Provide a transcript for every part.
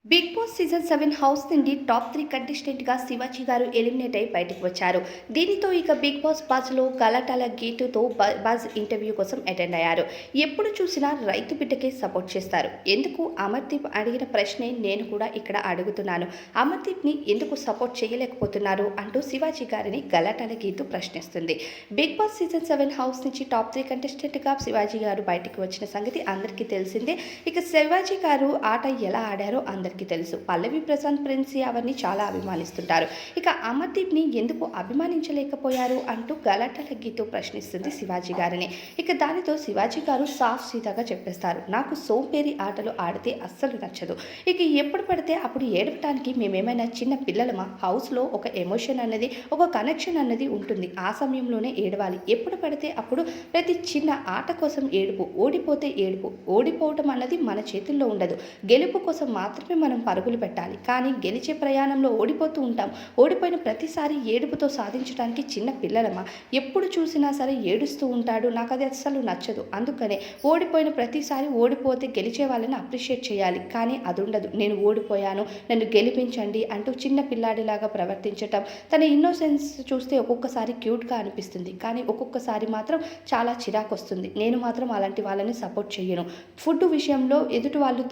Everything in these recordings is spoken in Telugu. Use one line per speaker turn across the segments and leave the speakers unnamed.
బిగ్ బాస్ సీజన్ 7 హౌస్ నుండి టాప్ 3 కంటెస్టెంట్గా శివాజీ గారు ఎలిమినేట్ అయి బయటకు వచ్చారు. దీనితో ఇక బిగ్ బాస్ బజ్లో గలాటాల గీటుతో బజ్ ఇంటర్వ్యూ కోసం అటెండ్ అయ్యారు. ఎప్పుడు చూసినా రైతు బిడ్డకే సపోర్ట్ చేస్తారు. ఎందుకు అమర్దీప్ అడిగిన ప్రశ్నే నేను కూడా ఇక్కడ అడుగుతున్నాను. అమర్దీప్ని ఎందుకు సపోర్ట్ చేయలేకపోతున్నారు అంటూ శివాజీ గారిని గలాటాల గీతు ప్రశ్నిస్తుంది. బిగ్ బాస్ సీజన్ 7 హౌస్ నుంచి టాప్ 3 కంటెస్టెంట్గా శివాజీ గారు బయటకు వచ్చిన సంగతి అందరికీ తెలిసిందే. ఇక శివాజీ గారు ఆట ఎలా ఆడారో అందరికీ తెలుసు. పల్లవి ప్రశాంత్, ప్రిన్సీ అవన్నీ చాలా అభిమానిస్తుంటారు. ఇక అమర్దీప్ని ఎందుకు అభిమానించలేకపోయారు అంటూ గలాటాల గీతూ ప్రశ్నిస్తుంది శివాజీ గారిని. ఇక దానితో శివాజీ గారు సాఫ్ సీదాగా చెప్పేస్తారు, నాకు సోంపేరి ఆటలు ఆడితే అస్సలు నచ్చదు. ఇక ఎప్పుడు పడితే అప్పుడు ఏడవటానికి మేమేమైనా చిన్న పిల్లలమా? హౌస్లో ఒక ఎమోషన్ అన్నది, ఒక కనెక్షన్ అన్నది ఉంటుంది. ఆ సమయంలోనే ఏడవాలి. ఎప్పుడు పడితే అప్పుడు ప్రతి చిన్న ఆట కోసం ఏడుపు, ఓడిపోతే ఏడుపు. ఓడిపోవటం అన్నది మన చేతుల్లో ఉండదు. గెలుపు కోసం మాత్రమే మనం పరుగులు పెట్టాలి. కానీ గెలిచే ప్రయాణంలో ఓడిపోతూ ఉంటాం. ఓడిపోయిన ప్రతిసారి ఏడుపుతో సాధించడానికి చిన్న పిల్లలమా? ఎప్పుడు చూసినా సరే ఏడుస్తూ ఉంటాడు. నాకు అది అస్సలు నచ్చదు. అందుకనే ఓడిపోయిన ప్రతిసారి ఓడిపోతే గెలిచే వాళ్ళని అప్రిషియేట్ చేయాలి. కానీ అది ఉండదు. నేను ఓడిపోయాను, నన్ను గెలిపించండి అంటూ చిన్న పిల్లాడిలాగా ప్రవర్తించటం, తన ఇన్నోసెన్స్ చూస్తే ఒక్కొక్కసారి క్యూట్గా అనిపిస్తుంది. కానీ ఒక్కొక్కసారి మాత్రం చాలా చిరాకు వస్తుంది. నేను మాత్రం అలాంటి వాళ్ళని సపోర్ట్ చేయను. ఫుడ్ విషయంలో ఎదుటి వాళ్ళు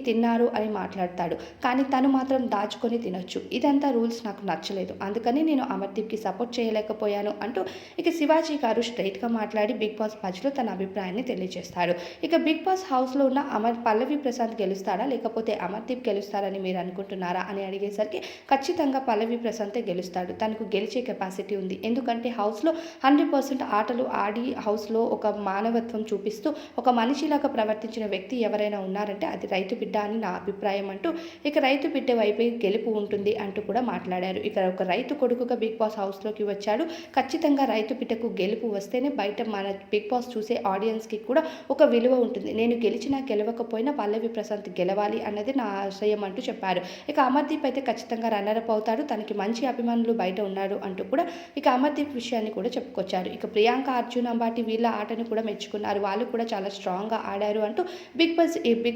తిన్నారు అని మాట్లాడతాడు, కానీ తను మాత్రం దాచుకొని తినొచ్చు. ఇదంతా రూల్స్ నాకు నచ్చలేదు. అందుకని నేను అమర్దీప్కి సపోర్ట్ చేయలేకపోయాను అంటూ ఇక శివాజీ గారు స్ట్రైట్గా మాట్లాడి బిగ్ బాస్ బజ్లో తన అభిప్రాయాన్ని తెలియజేస్తాడు. ఇక బిగ్ బాస్ హౌస్లో ఉన్న పల్లవి ప్రశాంత్ గెలుస్తాడా లేకపోతే అమర్దీప్ గెలుస్తారని మీరు అనుకుంటున్నారా అని అడిగేసరికి ఖచ్చితంగా పల్లవి ప్రశాంతే గెలుస్తాడు. తనకు గెలిచే కెపాసిటీ ఉంది. ఎందుకంటే హౌస్లో 100% ఆటలు ఆడి హౌస్లో ఒక మానవత్వం చూపిస్తూ ఒక మనిషిలాగా ప్రవర్తించిన వ్యక్తి ఎవరైనా ఉన్నారంటే అది రైతు బిడ్డ అని నా అభిప్రాయం అంటూ ఇక రైతు బిడ్డ వైపే గెలుపు ఉంటుంది అంటూ కూడా మాట్లాడారు. ఇక ఒక రైతు కొడుకుగా బిగ్ బాస్ హౌస్లోకి వచ్చాడు. ఖచ్చితంగా రైతు బిడ్డకు గెలుపు వస్తేనే బయట మన బిగ్ బాస్ చూసే ఆడియన్స్కి కూడా ఒక విలువ ఉంటుంది. నేను గెలిచినా గెలవకపోయినా పల్లవి ప్రశాంత్ గెలవాలి అన్నది నా ఆశయం అంటూ చెప్పారు. ఇక అమర్దీప్ అయితే ఖచ్చితంగా రన్నరప్ అవుతాడు. తనకి మంచి అభిమానులు బయట ఉన్నారు అంటూ కూడా ఇక అమర్దీప్ విషయాన్ని కూడా చెప్పుకొచ్చారు. ఇక ప్రియాంక, అర్జున్, అంబాటి వీళ్ళ ఆటను కూడా మెచ్చుకున్నారు. వాళ్ళు కూడా చాలా స్ట్రాంగ్గా ఆడారు అంటూ బిగ్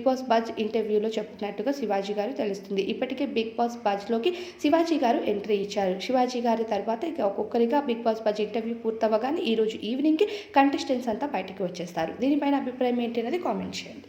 బాస్ బజ్ ఇంటర్వ్యూలో చెప్పినట్టుగా శివాజీ గారు తెలుస్తుంది. ఇప్పటికే బిగ్ బాస్ బజ్లోకి శివాజీ గారు ఎంట్రీ ఇచ్చారు. శివాజీ గారి తర్వాత ఇక ఒక్కొక్కరిగా బిగ్ బాస్ బజ్ ఇంటర్వ్యూ పూర్తవగానే ఈరోజు ఈవినింగ్కి కంటెస్టెంట్స్ అంతా బయటికి వచ్చేస్తారు. దీనిపైన అభిప్రాయం ఏంటి అనేది కామెంట్ చేయండి.